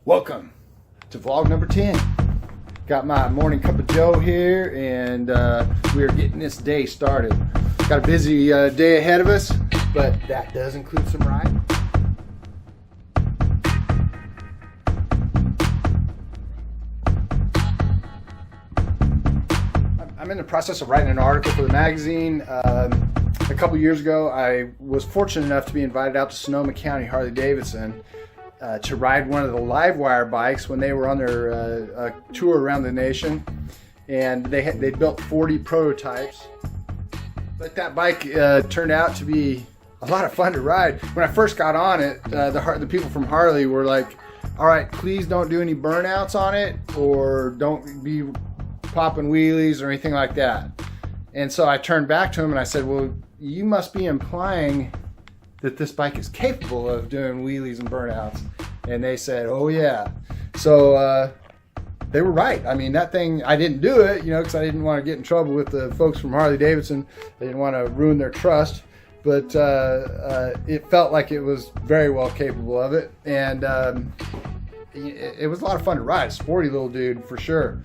Welcome to vlog number 10. Got my morning cup of joe here, and we are getting this day started. Got a busy day ahead of us, but that does include some riding. I'm in the process of writing an article for the magazine. A couple years ago, I was fortunate enough to be invited out to Sonoma County Harley-Davidson to ride one of the Livewire bikes when they were on their tour around the nation, and they built 40 prototypes. But that bike turned out to be a lot of fun to ride. When I first got on it, the people from Harley were like, "All right, please don't do any burnouts on it, or don't be popping wheelies or anything like that." And so I turned back to them and I said, "Well, you must be implying that this bike is capable of doing wheelies and burnouts." And they said, "Oh yeah." So they were right. I mean, that thing, I didn't do it, because I didn't want to get in trouble with the folks from Harley-Davidson. I didn't want to ruin their trust, but it felt like it was very well capable of it. And it was a lot of fun to ride. Sporty little dude for sure.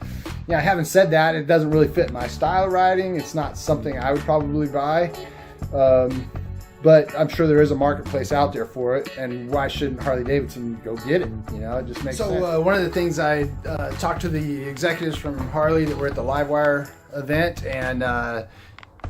Having said that, it doesn't really fit my style of riding. It's not something I would probably buy. But I'm sure there is a marketplace out there for it, and why shouldn't Harley-Davidson go get it? It just makes sense. So one of the things I talked to the executives from Harley that were at the Livewire event, and I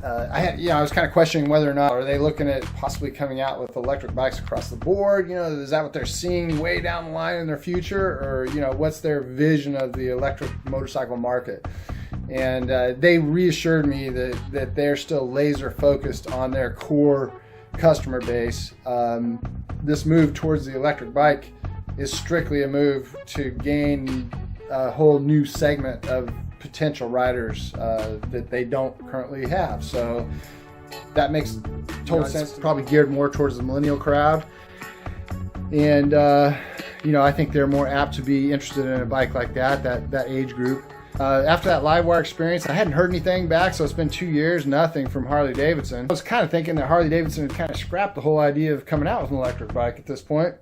was kind of questioning whether or not are they looking at possibly coming out with electric bikes across the board. Is that what they're seeing way down the line in their future, or what's their vision of the electric motorcycle market? And they reassured me that they're still laser focused on their core customer base. This move towards the electric bike is strictly a move to gain a whole new segment of potential riders that they don't currently have. So that makes total sense. Probably geared more towards the millennial crowd, and I think they're more apt to be interested in a bike like that age group. After that Livewire experience, I hadn't heard anything back, so it's been 2 years, nothing from Harley-Davidson. I was kind of thinking that Harley-Davidson had kind of scrapped the whole idea of coming out with an electric bike at this point.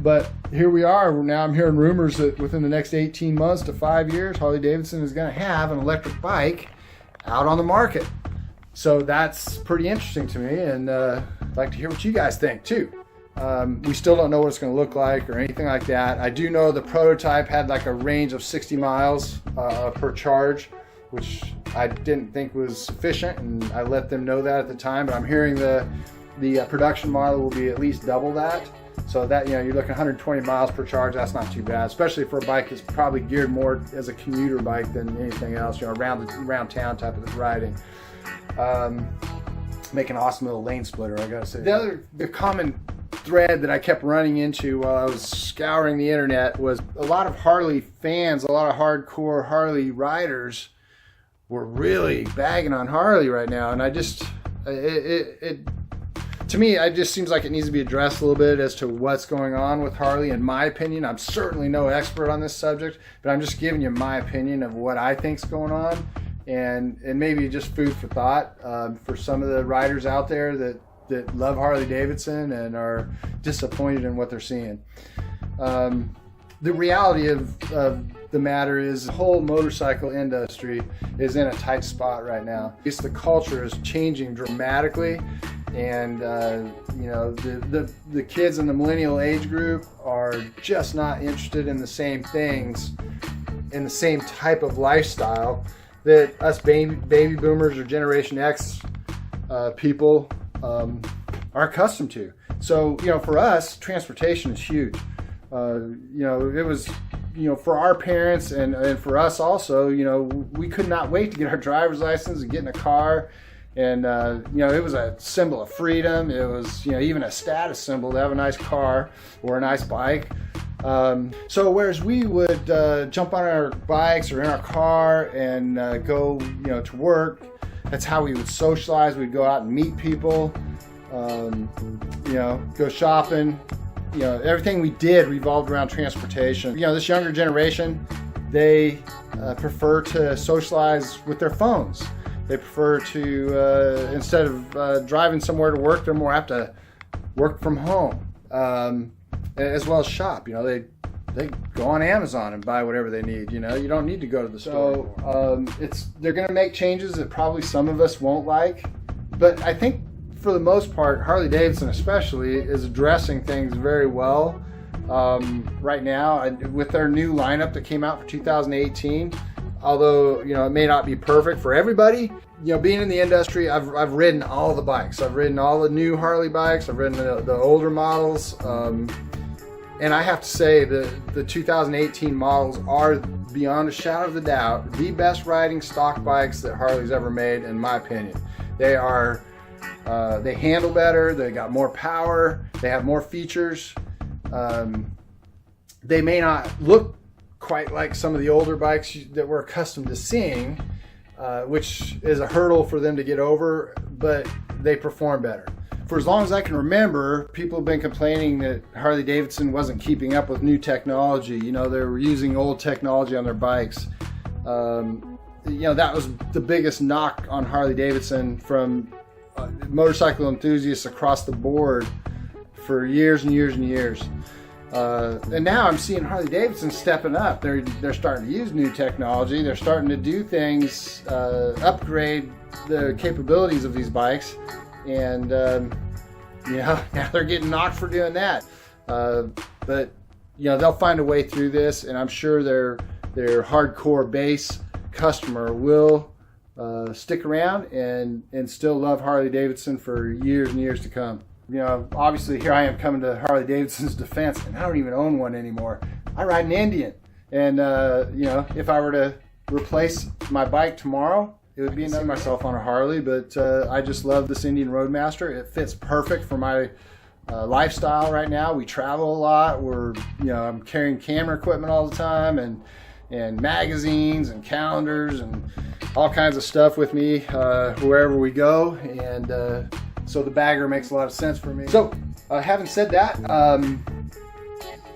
But here we are. Now I'm hearing rumors that within the next 18 months to 5 years, Harley-Davidson is going to have an electric bike out on the market. So that's pretty interesting to me, and I'd like to hear what you guys think too. We still don't know what it's going to look like or anything like that. I do know the prototype had like a range of 60 miles per charge, which I didn't think was sufficient, and I let them know that at the time. But I'm hearing the production model will be at least double that. So that, you're looking 120 miles per charge. That's not too bad, especially for a bike that's probably geared more as a commuter bike than anything else, around town type of riding. Make an awesome little lane splitter, I gotta say. The common thread that I kept running into while I was scouring the internet was a lot of Harley fans, a lot of hardcore Harley riders were really bagging on Harley right now, and to me, it just seems like it needs to be addressed a little bit as to what's going on with Harley. In my opinion, I'm certainly no expert on this subject, but I'm just giving you my opinion of what I think's going on, and maybe just food for thought for some of the riders out there that love Harley-Davidson and are disappointed in what they're seeing. The reality of the matter is the whole motorcycle industry is in a tight spot right now. The culture is changing dramatically, and the kids in the millennial age group are just not interested in the same things, in the same type of lifestyle that us baby boomers or Generation X people are accustomed to. So, for us, transportation is huge. It was, for our parents and for us also, we could not wait to get our driver's license and get in a car. And, it was a symbol of freedom. It was, even a status symbol to have a nice car or a nice bike. So whereas we would jump on our bikes or in our car and go, to work, that's how we would socialize. We'd go out and meet people, go shopping. Everything we did revolved around transportation. This younger generation, they prefer to socialize with their phones. They prefer to, instead of driving somewhere to work, they're more apt to work from home, as well as shop. They they go on Amazon and buy whatever they need. You know, you don't need to go to the store. So they're going to make changes that probably some of us won't like, but I think for the most part, Harley-Davidson especially is addressing things very well right now with their new lineup that came out for 2018. Although, you know, it may not be perfect for everybody. You know, being in the industry, I've ridden all the bikes. I've ridden all the new Harley bikes. I've ridden the older models. And I have to say the 2018 models are, beyond a shadow of a doubt, the best riding stock bikes that Harley's ever made, in my opinion. They are, they handle better. They got more power. They have more features. They may not look quite like some of the older bikes that we're accustomed to seeing, which is a hurdle for them to get over, but they perform better. For as long as I can remember, people have been complaining that Harley-Davidson wasn't keeping up with new technology. You know, they were using old technology on their bikes. You know, that was the biggest knock on Harley-Davidson from motorcycle enthusiasts across the board for years and years and years. And now I'm seeing Harley-Davidson stepping up. They're starting to use new technology. They're starting to do things, upgrade the capabilities of these bikes, and you know, now they're getting knocked for doing that. But you know, they'll find a way through this, and I'm sure their hardcore base customer will stick around and still love Harley-Davidson for years and years to come. You know, obviously here I am coming to Harley-Davidson's defense, and I don't even own one anymore. I ride an Indian, and you know, if I were to replace my bike tomorrow, it would be another myself on a Harley. But I just love this Indian Roadmaster. It fits perfect for my lifestyle right now. We travel a lot. I'm carrying camera equipment all the time, and magazines and calendars and all kinds of stuff with me wherever we go, and so the bagger makes a lot of sense for me. So, having said that,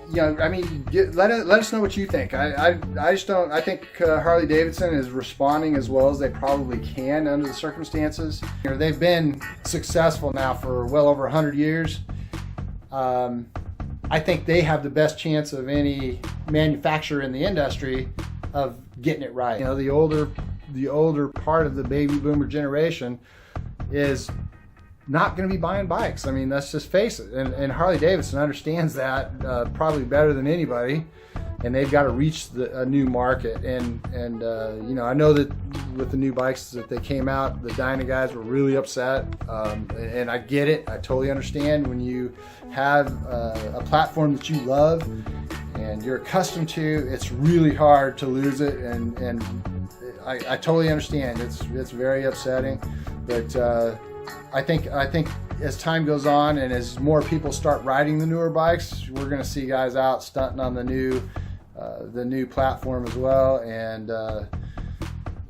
you know, I mean, let us know what you think. I just don't. I think Harley-Davidson is responding as well as they probably can under the circumstances. You know, they've been successful now for well over 100 years. I think they have the best chance of any manufacturer in the industry of getting it right. You know, the older part of the baby boomer generation is not going to be buying bikes. I mean, let's just face it. And Harley-Davidson understands that probably better than anybody, and they've got to reach a new market. And you know, I know that with the new bikes that they came out, the Dyna guys were really upset, and I get it. I totally understand when you have a platform that you love and you're accustomed to. It's really hard to lose it, and I totally understand. It's very upsetting, but I think as time goes on and as more people start riding the newer bikes, we're going to see guys out stunting on the new platform as well, and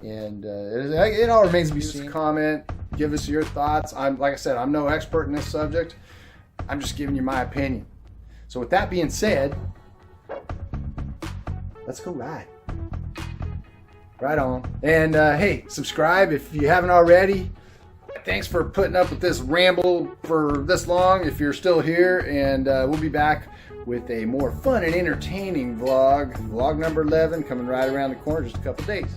it all remains to be seen. Comment, give us your thoughts. Like I said, I'm no expert in this subject. I'm just giving you my opinion. So with that being said, let's go ride. Right on. And hey, subscribe if you haven't already. Thanks for putting up with this ramble for this long, if you're still here, and we'll be back with a more fun and entertaining vlog number 11, coming right around the corner, just a couple days.